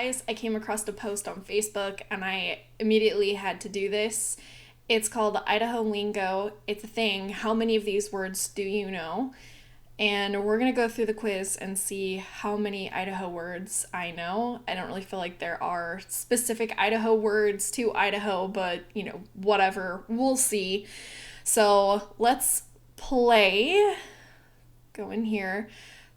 guys, I came across a post on Facebook and I immediately had to do this. It's called Idaho Lingo. It's a thing. How many of these words do you know? And we're going to go through the quiz and see how many Idaho words I know. I don't really feel like there are specific Idaho words to Idaho, but whatever. We'll see. So let's play. Go in here.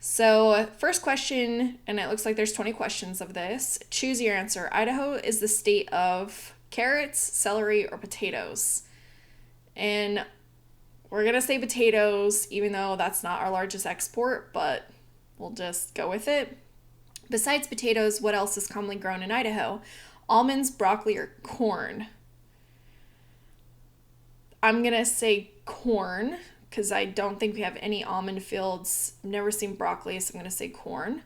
So, first question, and it looks like there's 20 questions of this. Choose your answer. Idaho is the state of carrots, celery, or potatoes. And we're going to say potatoes, even though that's not our largest export, but we'll just go with it. Besides potatoes, what else is commonly grown in Idaho? Almonds, broccoli, or corn? I'm going to say corn, because I don't think we have any almond fields. I've never seen broccoli, so I'm going to say corn.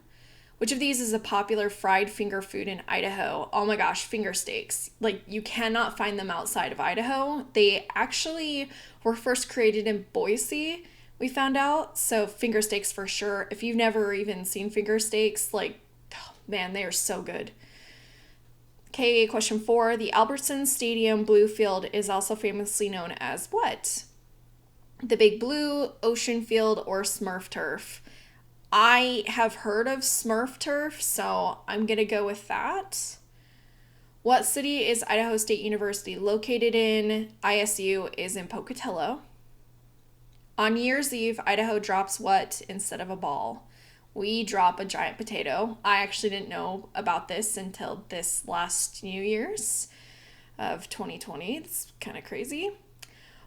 Which of these is a popular fried finger food in Idaho? Oh my gosh, finger steaks. Like, you cannot find them outside of Idaho. They actually were first created in Boise, we found out. So finger steaks for sure. If you've never even seen finger steaks, like, oh, man, they are so good. Okay, question 4. The Albertson Stadium Blue Field is also famously known as what? The Big Blue, Ocean Field, or Smurf Turf? I have heard of Smurf Turf, so I'm going to go with that. What city is Idaho State University located in? ISU is in Pocatello. On New Year's Eve, Idaho drops what instead of a ball? We drop a giant potato. I actually didn't know about this until this last New Year's of 2020. It's kind of crazy.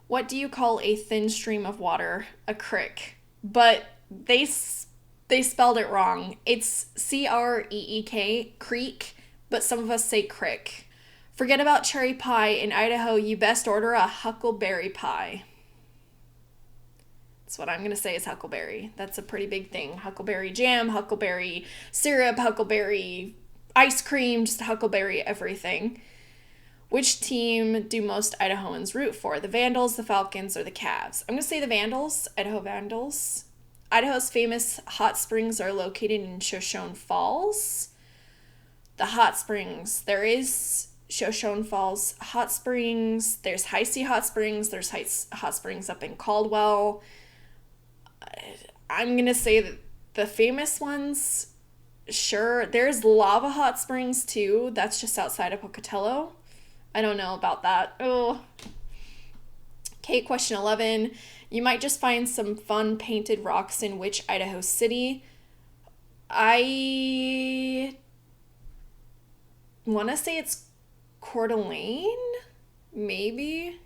What do you call a thin stream of water? A creek. But they spelled it wrong. It's C-R-E-E-K, creek, but some of us say crick. Forget about cherry pie. In Idaho, you best order a huckleberry pie. That's what I'm going to say is huckleberry. That's a pretty big thing. Huckleberry jam, huckleberry syrup, huckleberry ice cream, just huckleberry everything. Which team do most Idahoans root for? The Vandals, the Falcons, or the Cavs? I'm going to say the Vandals, Idaho Vandals. Idaho's famous hot springs are located in Shoshone Falls. The hot springs. There is Shoshone Falls hot springs. There's High C hot springs. There's hot springs up in Caldwell. I'm going to say that the famous ones, sure. There's Lava Hot Springs too. That's just outside of Pocatello. I don't know about that. Oh. Okay, question 11. You might just find some fun painted rocks in which Idaho city? I want to say it's Coeur d'Alene, maybe.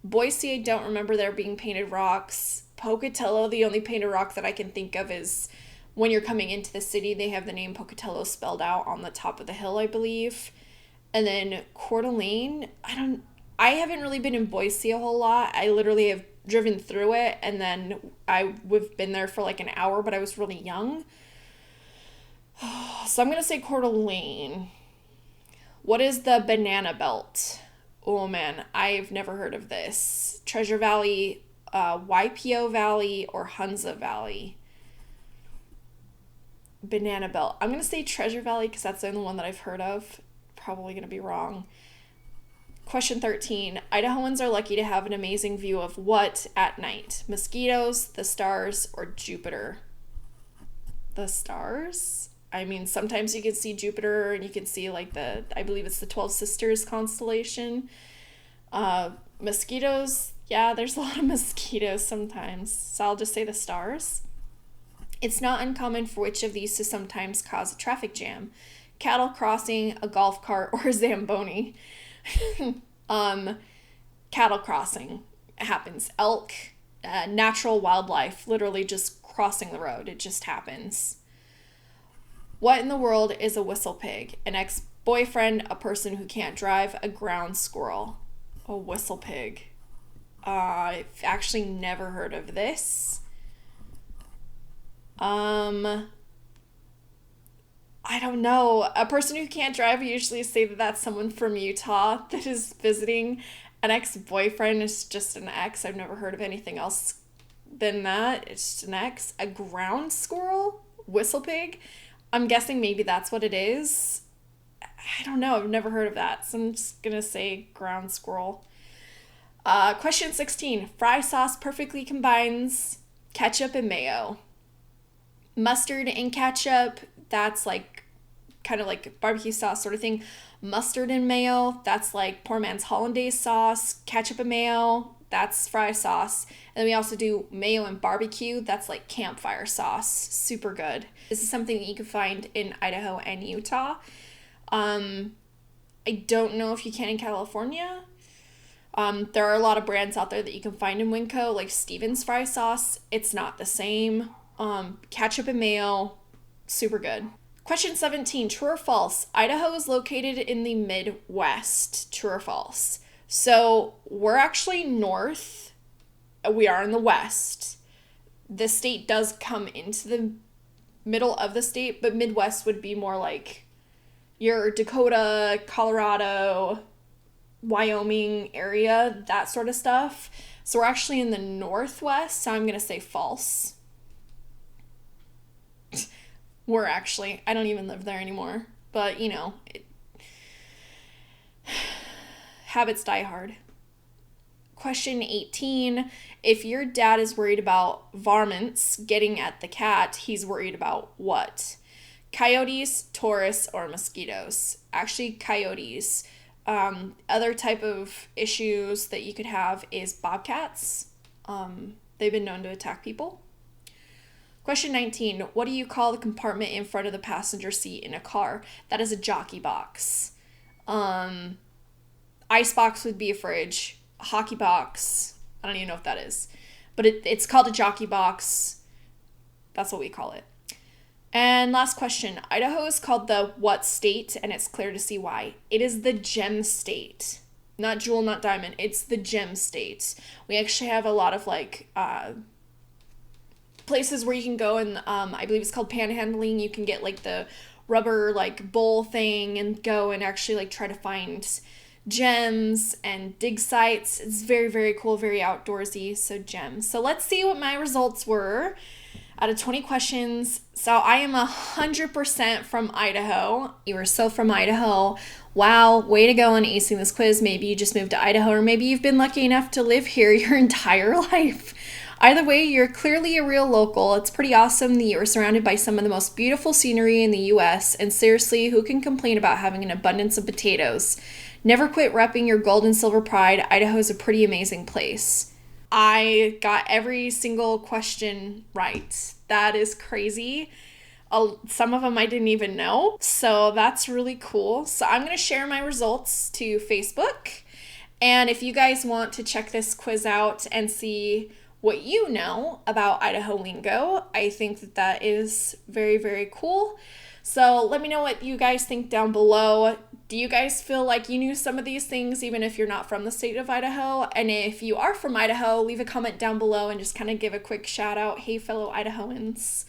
Boise, I don't remember there being painted rocks. Pocatello, the only painted rock that I can think of is when you're coming into the city, they have the name Pocatello spelled out on the top of the hill, I believe. And then Coeur d'Alene, I haven't really been in Boise a whole lot. I literally have driven through it, and then we've been there for like an hour, but I was really young. So I'm going to say Coeur d'Alene. What is the Banana Belt? Oh man, I've never heard of this. Treasure Valley, YPO Valley, or Hunza Valley? Banana Belt. I'm going to say Treasure Valley because that's the only one that I've heard of. Probably going to be wrong. Question 13. Idahoans are lucky to have an amazing view of what at night? Mosquitoes, the stars, or Jupiter? The stars? I mean, sometimes you can see Jupiter and you can see like I believe it's the 12 Sisters constellation. Mosquitoes, yeah, there's a lot of mosquitoes sometimes. So I'll just say the stars. It's not uncommon for which of these to sometimes cause a traffic jam? Cattle crossing, a golf cart, or a Zamboni? Cattle crossing happens. Elk, natural wildlife, literally just crossing the road. It just happens. What in the world is a whistle pig? An ex-boyfriend, a person who can't drive, a ground squirrel. A whistle pig. I've actually never heard of this. I don't know. A person who can't drive, I usually say that that's someone from Utah that is visiting. An ex-boyfriend is just an ex. I've never heard of anything else than that. It's just an ex. A ground squirrel? Whistle pig? I'm guessing maybe that's what it is. I don't know. I've never heard of that. So I'm just going to say ground squirrel. Question 16. Fry sauce perfectly combines ketchup and mayo. Mustard and ketchup, that's like kind of like barbecue sauce sort of thing. Mustard and mayo, that's like poor man's hollandaise sauce. Ketchup and mayo, that's fry sauce. And then we also do mayo and barbecue, that's like campfire sauce. Super good. This is something that you can find in Idaho and Utah. I don't know if you can in California. There are a lot of brands out there that you can find in Winco, like Stevens fry sauce. It's not the same. Ketchup and mayo, super good. Question 17, true or false? Idaho is located in the Midwest. True or false? So we're actually north. We are in the west. The state does come into the middle of the state, but Midwest would be more like your Dakota, Colorado, Wyoming area, that sort of stuff. So we're actually in the northwest, so I'm going to say false. I don't even live there anymore. But, habits die hard. Question 18. If your dad is worried about varmints getting at the cat, he's worried about what? Coyotes, tourists, or mosquitoes? Actually, coyotes. Other type of issues that you could have is bobcats. They've been known to attack people. Question 19. What do you call the compartment in front of the passenger seat in a car? That is a jockey box. Ice box would be a fridge. A hockey box. I don't even know what that is. But it's called a jockey box. That's what we call it. And last question. Idaho is called the what state? And it's clear to see why. It is the gem state. Not jewel, not diamond. It's the gem state. We actually have a lot of places where you can go and I believe it's called panhandling. You can get like the rubber like bowl thing and go and actually like try to find gems and dig sites. It's very, very cool, very outdoorsy. So gems. So let's see what my results were out of 20 questions. So I am 100% from Idaho. You are so from Idaho. Wow, way to go on acing this quiz. Maybe you just moved to Idaho, or maybe you've been lucky enough to live here your entire life. Either way, you're clearly a real local. It's pretty awesome that you are surrounded by some of the most beautiful scenery in the U.S. And seriously, who can complain about having an abundance of potatoes? Never quit repping your gold and silver pride. Idaho is a pretty amazing place. I got every single question right. That is crazy. Some of them I didn't even know. So that's really cool. So I'm going to share my results to Facebook. And if you guys want to check this quiz out and see what you know about Idaho Lingo, I think that is very, very cool. So let me know what you guys think down below. Do you guys feel like you knew some of these things even if you're not from the state of Idaho? And if you are from Idaho, leave a comment down below and just kind of give a quick shout out. Hey, fellow Idahoans.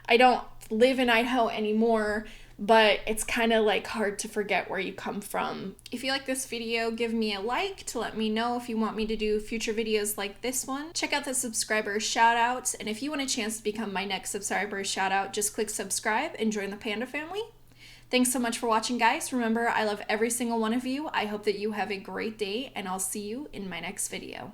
I don't live in Idaho anymore, but it's kind of like hard to forget where you come from. If you like this video, give me a like to let me know if you want me to do future videos like this one. Check out the subscriber shout outs, and if you want a chance to become my next subscriber shout out, just click subscribe and join the Panda family. Thanks so much for watching, guys. Remember, I love every single one of you. I hope that you have a great day, and I'll see you in my next video.